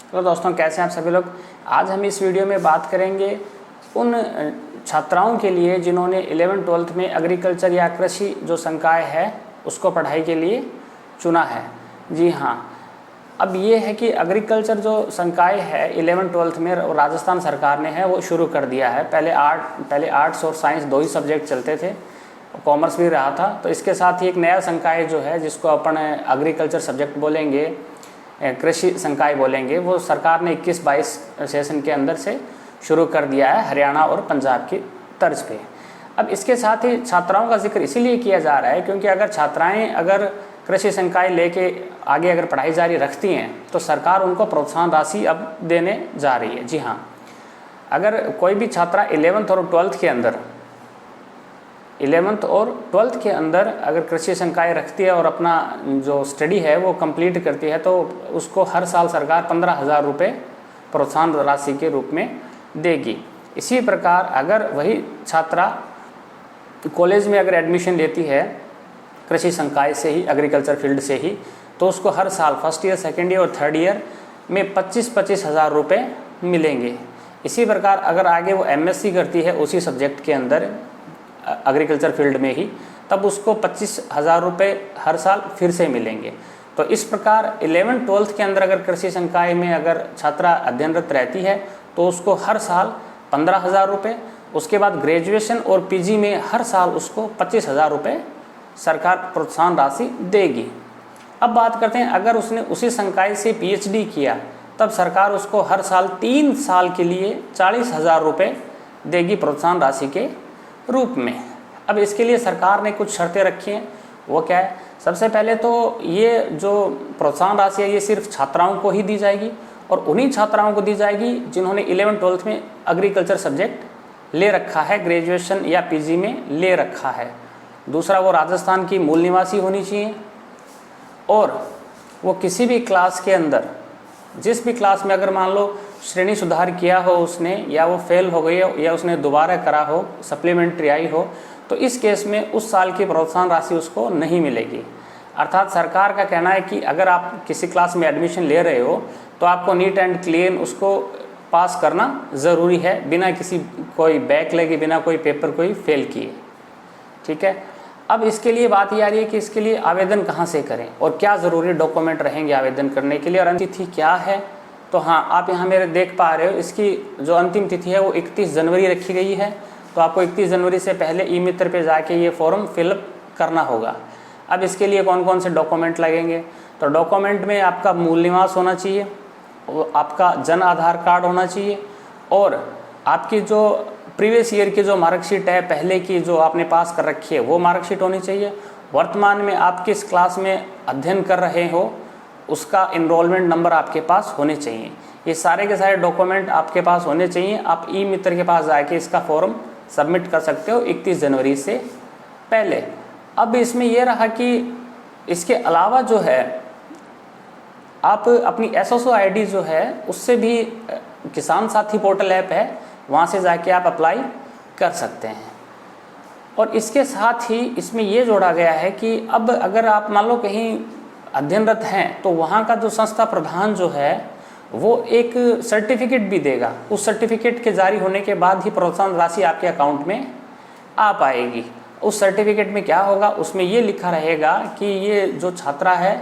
तो दोस्तों, कैसे हैं आप सभी लोग। आज हम इस वीडियो में बात करेंगे उन छात्राओं के लिए जिन्होंने 11th-12th में एग्रीकल्चर या कृषि जो संकाय है उसको पढ़ाई के लिए चुना है। जी हाँ, अब ये है कि एग्रीकल्चर जो संकाय है 11th-12th में राजस्थान सरकार ने है वो शुरू कर दिया है। पहले आर्ट्स और साइंस दो ही सब्जेक्ट चलते थे, कॉमर्स भी रहा था। तो इसके साथ ही एक नया संकाय जो है जिसको अपन एग्रीकल्चर सब्जेक्ट बोलेंगे, कृषि संकाय बोलेंगे, वो सरकार ने 21-22 सेशन के अंदर से शुरू कर दिया है, हरियाणा और पंजाब की तर्ज पे। अब इसके साथ ही छात्राओं का जिक्र इसीलिए किया जा रहा है क्योंकि अगर छात्राएं अगर कृषि संकाय लेके आगे अगर पढ़ाई जारी रखती हैं तो सरकार उनको प्रोत्साहन राशि अब देने जा रही है। जी हाँ, अगर कोई भी छात्रा 11th और 12th के अंदर अगर कृषि संकाय रखती है और अपना जो स्टडी है वो कंप्लीट करती है तो उसको हर साल सरकार 15,000 रुपये प्रोत्साहन राशि के रूप में देगी। इसी प्रकार अगर वही छात्रा कॉलेज में अगर एडमिशन लेती है कृषि संकाय से ही, एग्रीकल्चर फील्ड से ही, तो उसको हर साल फर्स्ट ईयर, सेकेंड ईयर और थर्ड ईयर में 25,000 रुपये मिलेंगे। इसी प्रकार अगर आगे वो MSc करती है उसी सब्जेक्ट के अंदर एग्रीकल्चर फील्ड में ही, तब उसको 25,000 रुपये हर साल फिर से मिलेंगे। तो इस प्रकार 11th-12th के अंदर अगर कृषि संकाय में अगर छात्रा अध्ययनरत रहती है तो उसको हर साल 15,000 रुपये, उसके बाद ग्रेजुएशन और PG में हर साल उसको 25,000 रुपये सरकार प्रोत्साहन राशि देगी। अब बात करते हैं अगर उसने उसी संकाय से PhD किया तब सरकार उसको हर साल 3 साल के लिए 40,000 रुपये देगी प्रोत्साहन राशि के रूप में। अब इसके लिए सरकार ने कुछ शर्तें रखी हैं, वो क्या है? सबसे पहले तो ये जो प्रोत्साहन राशि है ये सिर्फ छात्राओं को ही दी जाएगी और उन्हीं छात्राओं को दी जाएगी जिन्होंने 11th-12th में एग्रीकल्चर सब्जेक्ट ले रखा है, ग्रेजुएशन या PG में ले रखा है। दूसरा, वो राजस्थान की मूल निवासी होनी चाहिए और वो किसी भी क्लास के अंदर, जिस भी क्लास में अगर मान लो श्रेणी सुधार किया हो उसने, या वो फेल हो गई हो, या उसने दोबारा करा हो, सप्लीमेंट्री आई हो, तो इस केस में उस साल की प्रोत्साहन राशि उसको नहीं मिलेगी। अर्थात सरकार का कहना है कि अगर आप किसी क्लास में एडमिशन ले रहे हो तो आपको नीट एंड क्लीन उसको पास करना ज़रूरी है, बिना किसी कोई बैक लगे, बिना कोई पेपर कोई फेल किए। ठीक है। अब इसके लिए बात ये आ रही है कि इसके लिए आवेदन कहाँ से करें और क्या ज़रूरी डॉक्यूमेंट रहेंगे आवेदन करने के लिए, और अंतिम तिथि क्या है। तो हाँ, आप यहाँ मेरे देख पा रहे हो इसकी जो अंतिम तिथि है वो 31 जनवरी रखी गई है। तो आपको 31 जनवरी से पहले ई-मित्र पे जाके ये फॉर्म फिलअप करना होगा। अब इसके लिए कौन कौन से डॉक्यूमेंट लगेंगे? तो डॉक्यूमेंट में आपका मूल निवास होना चाहिए, आपका जन आधार कार्ड होना चाहिए और आपकी जो प्रीवियस ईयर की जो मार्कशीट है, पहले की जो आपने पास कर रखी है वो मार्कशीट होनी चाहिए। वर्तमान में आप किस क्लास में अध्ययन कर रहे हो उसका इनरोलमेंट नंबर आपके पास होने चाहिए। ये सारे के सारे डॉक्यूमेंट आपके पास होने चाहिए। आप ई-मित्र के पास जाके इसका फॉर्म सबमिट कर सकते हो 31 जनवरी से पहले। अब इसमें यह रहा कि इसके अलावा जो है आप अपनी SSO ID जो है उससे भी, किसान साथी पोर्टल ऐप है, वहाँ से जाके आप अप्लाई कर सकते हैं। और इसके साथ ही इसमें ये जोड़ा गया है कि अब अगर आप मान लो कहीं अध्ययनरत हैं तो वहाँ का जो संस्था प्रधान जो है वो एक सर्टिफिकेट भी देगा। उस सर्टिफिकेट के जारी होने के बाद ही प्रोत्साहन राशि आपके अकाउंट में आ पाएगी। उस सर्टिफिकेट में क्या होगा, उसमें ये लिखा रहेगा कि ये जो छात्रा है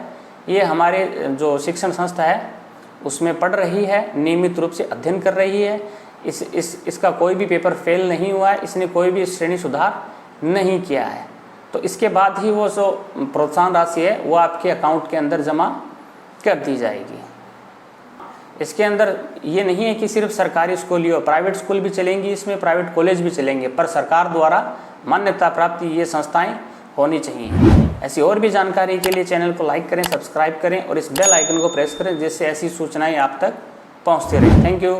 ये हमारे जो शिक्षण संस्था है उसमें पढ़ रही है, नियमित रूप से अध्ययन कर रही है, इसका कोई भी पेपर फेल नहीं हुआ है, इसने कोई भी श्रेणी सुधार नहीं किया है। तो इसके बाद ही वो जो प्रोत्साहन राशि है वो आपके अकाउंट के अंदर जमा कर दी जाएगी। इसके अंदर ये नहीं है कि सिर्फ सरकारी स्कूल ही हो, प्राइवेट स्कूल भी चलेंगी, इसमें प्राइवेट कॉलेज भी चलेंगे, पर सरकार द्वारा मान्यता प्राप्त ये संस्थाएं होनी चाहिए। ऐसी और भी जानकारी के लिए चैनल को लाइक करें, सब्सक्राइब करें और इस बेल आइकन को प्रेस करें जिससे ऐसी सूचनाएं आप तक पहुंचती रहें। Thank you.